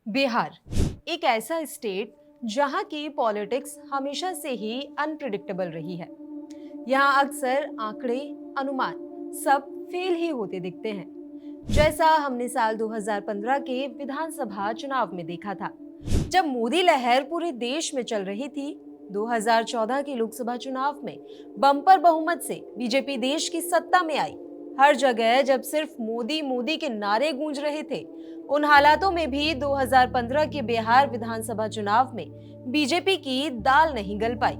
बिहार एक ऐसा स्टेट जहां की पॉलिटिक्स हमेशा से ही अनप्रिडिक्टेबल रही है। यहाँ अक्सर आंकड़े, अनुमान सब फेल ही होते दिखते हैं, जैसा हमने साल 2015 के विधानसभा चुनाव में देखा था। जब मोदी लहर पूरे देश में चल रही थी, 2014 के लोकसभा चुनाव में बम्पर बहुमत से बीजेपी देश की सत्ता में आई। हर जगह जब सिर्फ मोदी मोदी के नारे गूंज रहे थे, उन हालातों में भी 2015 के बिहार विधानसभा चुनाव में बीजेपी की दाल नहीं गल पाई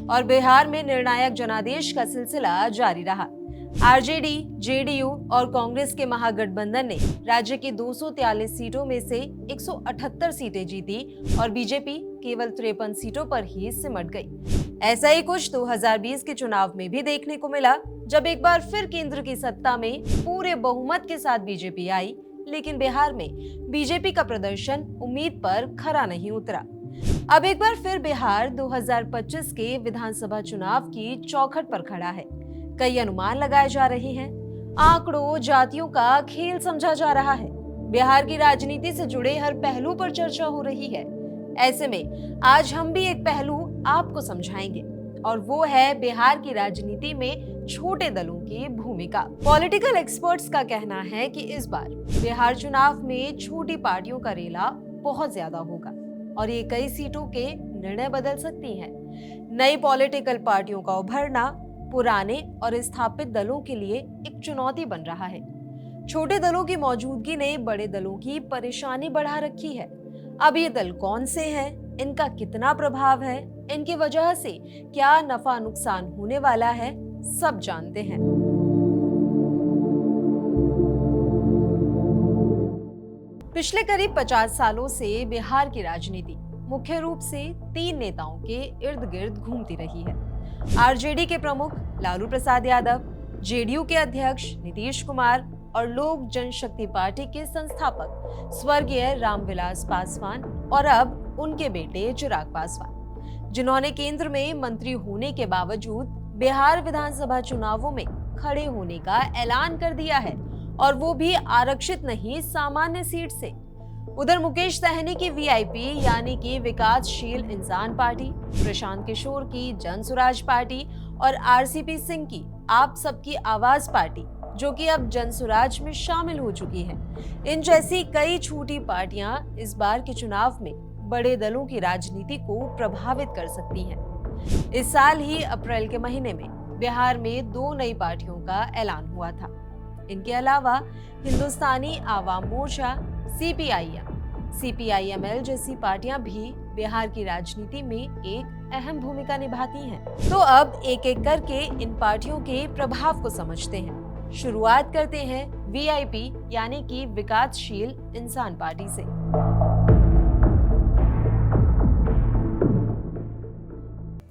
और बिहार में निर्णायक जनादेश का सिलसिला जारी रहा। आरजेडी, जेडीयू और कांग्रेस के महागठबंधन ने राज्य की 243 सीटों में से 178 सीटें जीती और बीजेपी केवल 53 सीटों पर ही सिमट गई। ऐसा ही कुछ 2020 के चुनाव में भी देखने को मिला, जब एक बार फिर केंद्र की सत्ता में पूरे बहुमत के साथ बीजेपी आई, लेकिन बिहार में बीजेपी का प्रदर्शन उम्मीद पर खरा नहीं उतरा। अब एक बार फिर बिहार 2025 के विधानसभा चुनाव की चौखट पर खड़ा है। कई अनुमान लगाए जा रहे हैं, आंकड़ों, जातियों का खेल समझा जा रहा है। बिहार की राजनीति से जुड़े हर पहलू पर चर्चा हो रही है। ऐसे में आज हम भी एक पहलू आपको समझाएंगे और वो है बिहार की राजनीति में छोटे दलों की भूमिका। पॉलिटिकल एक्सपर्ट्स का कहना है कि इस बार बिहार चुनाव में छोटी पार्टियों का रेला बहुत ज्यादा होगा और ये कई सीटों के निर्णय बदल सकती हैं। नई पॉलिटिकल पार्टियों का उभरना पुराने और स्थापित दलों के लिए एक चुनौती बन रहा है। छोटे दलों की मौजूदगी ने बड़े दलों की परेशानी बढ़ा रखी है। अब ये दल कौन से हैं, इनका कितना प्रभाव है, इनकी वजह से क्या नफा नुकसान होने वाला है, सब जानते हैं। पिछले करीब 50 सालों से बिहार की राजनीति मुख्य रूप से 3 नेताओं के इर्द गिर्द घूमती रही है। आरजेडी के प्रमुख लालू प्रसाद यादव, जेडीयू के अध्यक्ष नीतीश कुमार और लोक जनशक्ति पार्टी के संस्थापक स्वर्गीय रामविलास पासवान और अब उनके बेटे चिराग पासवान, जिन्होंने केंद्र में मंत्री होने के बावजूद बिहार विधानसभा चुनावों में खड़े होने का ऐलान कर दिया है और वो भी आरक्षित नहीं, सामान्य सीट से। उधर मुकेश सहनी की वीआईपी यानी कि विकासशील इंसान पार्टी, प्रशांत किशोर की जन सुराज पार्टी और आरसीपी सिंह की आप सबकी आवाज पार्टी, जो कि अब जन सुराज में शामिल हो चुकी है। इन जैसी कई छोटी पार्टियां इस बार के चुनाव में बड़े दलों की राजनीति को प्रभावित कर सकती हैं। इस साल ही अप्रैल के महीने में बिहार में 2 नई पार्टियों का ऐलान हुआ था। इनके अलावा हिंदुस्तानी आवाम मोर्चा, सीपीआईएमएल जैसी पार्टियां भी बिहार की राजनीति में एक अहम भूमिका निभाती हैं। तो अब एक एक करके इन पार्टियों के प्रभाव को समझते हैं। शुरुआत करते हैं वीआईपी यानी कि विकासशील इंसान पार्टी से।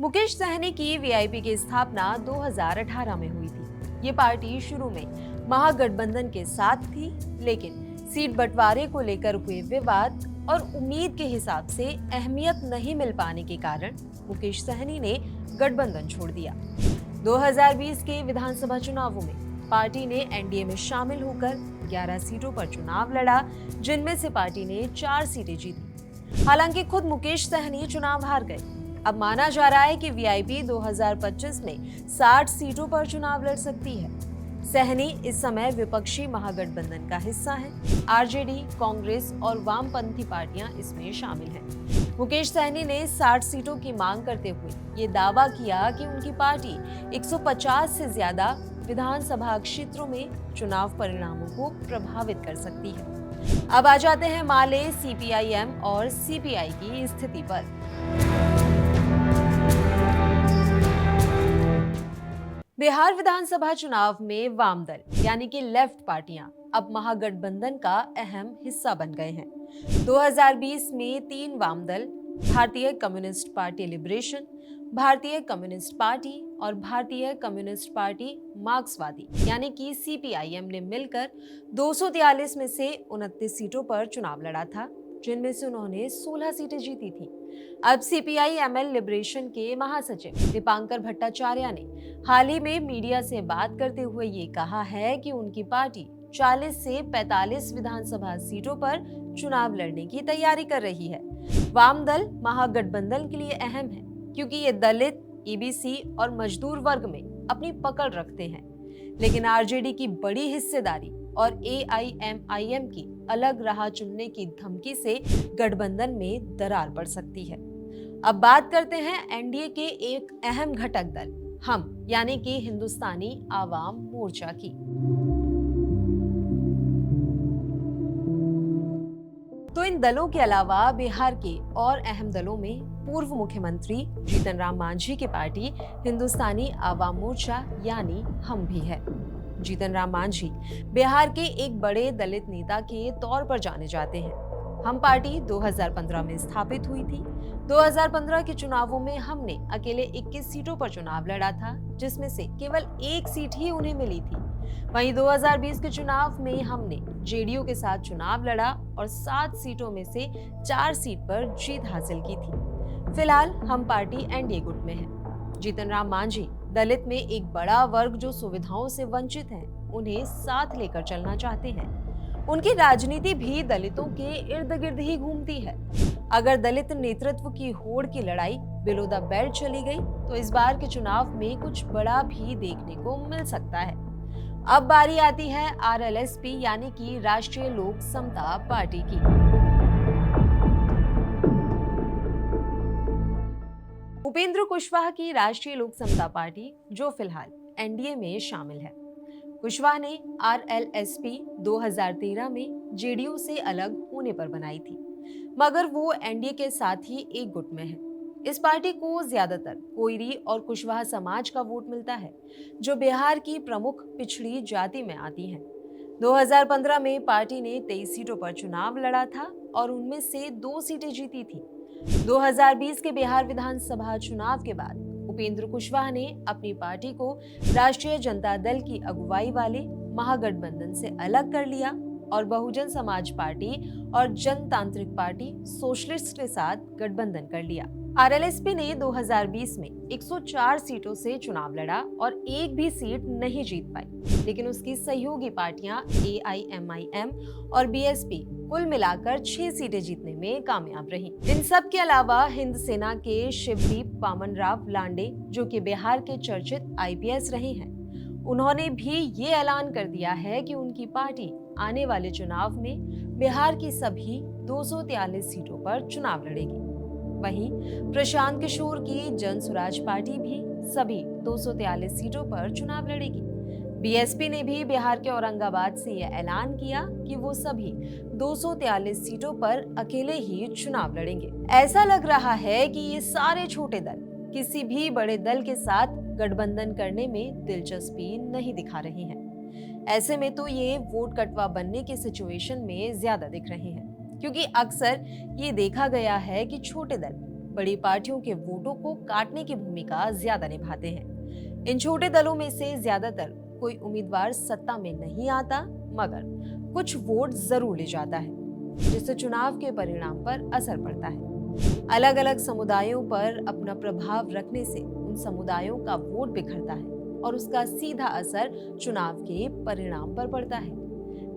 मुकेश सहनी की वीआईपी की स्थापना 2018 में हुई थी। ये पार्टी शुरू में महागठबंधन के साथ थी, लेकिन सीट बंटवारे को लेकर हुए विवाद और उम्मीद के हिसाब से अहमियत नहीं मिल पाने के कारण मुकेश सहनी ने गठबंधन छोड़ दिया। 2020 के विधानसभा चुनावों में पार्टी ने एनडीए में शामिल होकर 11 सीटों पर चुनाव लड़ा, जिनमें से पार्टी ने 4 सीटें जीती। हालांकि खुद मुकेश सहनी चुनाव हार गए। अब माना जा रहा है कि वीआईपी 2025 में 60 सीटों पर चुनाव लड़ सकती है। सहनी इस समय विपक्षी महागठबंधन का हिस्सा है। आरजेडी, कांग्रेस और वामपंथी पार्टियां इसमें शामिल हैं। मुकेश सहनी ने 60 सीटों की मांग करते हुए ये दावा किया कि उनकी पार्टी 150 से ज्यादा विधानसभा क्षेत्रों में चुनाव परिणामों को प्रभावित कर सकती है। अब आ जाते हैं माले, सीपीआईएम और सीपीआई की स्थिति पर। बिहार विधानसभा चुनाव में वाम दल यानी कि लेफ्ट पार्टियां अब महागठबंधन का अहम हिस्सा बन गए हैं। 2020 में 3 वाम दल, भारतीय कम्युनिस्ट पार्टी लिबरेशन, भारतीय कम्युनिस्ट पार्टी और भारतीय कम्युनिस्ट पार्टी मार्क्सवादी यानी कि सीपीआईएम ने मिलकर 243 में से 29 सीटों पर चुनाव लड़ा था, जिनमें से उन्होंने 16 सीटें जीती थी। अब सीपीआईएमएल लिबरेशन के महासचिव दीपांकर भट्टाचार्य ने हाल ही में मीडिया से बात करते हुए ये कहा है कि उनकी पार्टी 40 से 45 विधानसभा सीटों पर चुनाव लड़ने की तैयारी कर रही है। वाम दल महागठबंधन के लिए अहम है क्योंकि ये दलित, ईबीसी और मजदूर वर्ग में अपनी पकड़ रखते हैं। लेकिन आरजेडी की बड़ी हिस्सेदारी और एआईएमआईएम की अलग राह चुनने की धमकी से गठबंधन में दरार पड़ सकती है। अब बात करते हैं एनडीए के एक अहम घटक दल हम यानी कि हिंदुस्तानी आवाम मोर्चा की। तो इन दलों के अलावा बिहार के और अहम दलों में पूर्व मुख्यमंत्री जीतन राम मांझी की पार्टी हिंदुस्तानी आवाम मोर्चा यानी हम भी है। जीतन राम मांझी बिहार के एक बड़े दलित नेता के तौर पर जाने जाते हैं। हम पार्टी 2015 में स्थापित हुई थी। 2015 के चुनावों में हमने अकेले 21 सीटों पर चुनाव लड़ा था, जिसमें से केवल एक सीट ही उन्हें मिली थी। वहीं 2020 के चुनाव में हमने जेडीयू के साथ चुनाव लड़ा और 7 सीटों में से 4 सीट पर जीत हासिल की थी। फिलहाल हम पार्टी एनडीए गुट में है। जीतन राम मांझी दलित में एक बड़ा वर्ग जो सुविधाओं से वंचित है, उन्हें साथ लेकर चलना चाहते हैं। उनकी राजनीति भी दलितों के इर्द गिर्द ही घूमती है। अगर दलित नेतृत्व की होड़ की लड़ाई बिलो द बेल्ट चली गई तो इस बार के चुनाव में कुछ बड़ा भी देखने को मिल सकता है। अब बारी आती है आरएलएसपी यानी कि राष्ट्रीय लोक समता पार्टी की। उपेंद्र कुशवाहा की राष्ट्रीय लोक समता पार्टी जो फिलहाल एनडीए में शामिल है। कुशवाहा ने आरएलएसपी 2013 में जेडीयू से अलग होने पर बनाई थी, मगर वो एनडीए के साथ ही एक गुट में है। इस पार्टी को ज्यादातर कोयरी और कुशवाहा समाज का वोट मिलता है, जो बिहार की प्रमुख पिछड़ी जाति में आती हैं। 2015 में पार्टी ने 23 सीटों पर चुनाव लड़ा था और उनमें से 2 सीटें जीती थी। 2020 के बिहार विधानसभा चुनाव के बाद उपेंद्र कुशवाहा ने अपनी पार्टी को राष्ट्रीय जनता दल की अगुवाई वाले महागठबंधन से अलग कर लिया और बहुजन समाज पार्टी और जनतांत्रिक पार्टी सोशलिस्ट के साथ गठबंधन कर लिया। आरएलएसपी ने 2020 में 104 सीटों से चुनाव लड़ा और एक भी सीट नहीं जीत पाई, लेकिन उसकी सहयोगी पार्टियां एआईएमआईएम और बीएसपी कुल मिलाकर 6 सीटें जीतने में कामयाब रही। इन सब के अलावा हिंद सेना के शिवदीप वामनराव लांडे, जो कि बिहार के चर्चित आईपीएस रहे हैं, उन्होंने भी ये ऐलान कर दिया है कि उनकी पार्टी आने वाले चुनाव में बिहार की सभी 243 सीटों पर चुनाव लड़ेगी। वहीं प्रशांत किशोर की जन स्वराज पार्टी भी सभी 243 सीटों पर चुनाव लड़ेगी। बीएसपी ने भी बिहार के औरंगाबाद से यह ऐलान किया कि वो सभी 243 सीटों पर अकेले ही चुनाव लड़ेंगे। ऐसा लग रहा है कि ये सारे छोटे दल किसी भी बड़े दल के साथ गठबंधन करने में दिलचस्पी नहीं दिखा रहे हैं। ऐसे में तो ये वोट कटवा बनने के सिचुएशन में ज्यादा दिख रहे हैं, क्योंकि अक्सर ये देखा गया है कि छोटे दल बड़ी पार्टियों के वोटों को काटने की भूमिका ज्यादा निभाते हैं। इन छोटे दलों में से ज्यादातर कोई उम्मीदवार सत्ता में नहीं आता, मगर कुछ वोट जरूर ले जाता है, जिससे चुनाव के परिणाम पर असर पड़ता है। अलग अलग समुदायों पर अपना प्रभाव रखने से उन समुदायों का वोट बिखरता है और उसका सीधा असर चुनाव के परिणाम पर पड़ता है।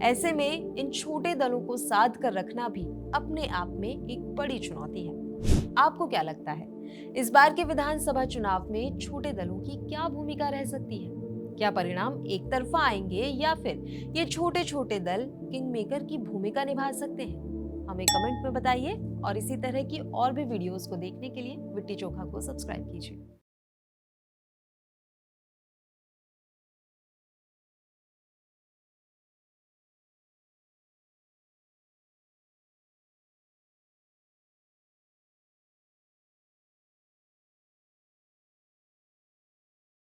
ऐसे में इन छोटे दलों को साध कर रखना भी अपने आप में एक बड़ी चुनौती है। आपको क्या लगता है, इस बार के विधानसभा चुनाव में छोटे दलों की क्या भूमिका रह सकती है? क्या परिणाम एक तरफा आएंगे या फिर ये छोटे छोटे दल किंग मेकर की भूमिका निभा सकते हैं? हमें कमेंट में बताइए और इसी तरह की और भी वीडियोस को देखने के लिए विट्टी चोखा को सब्सक्राइब कीजिए।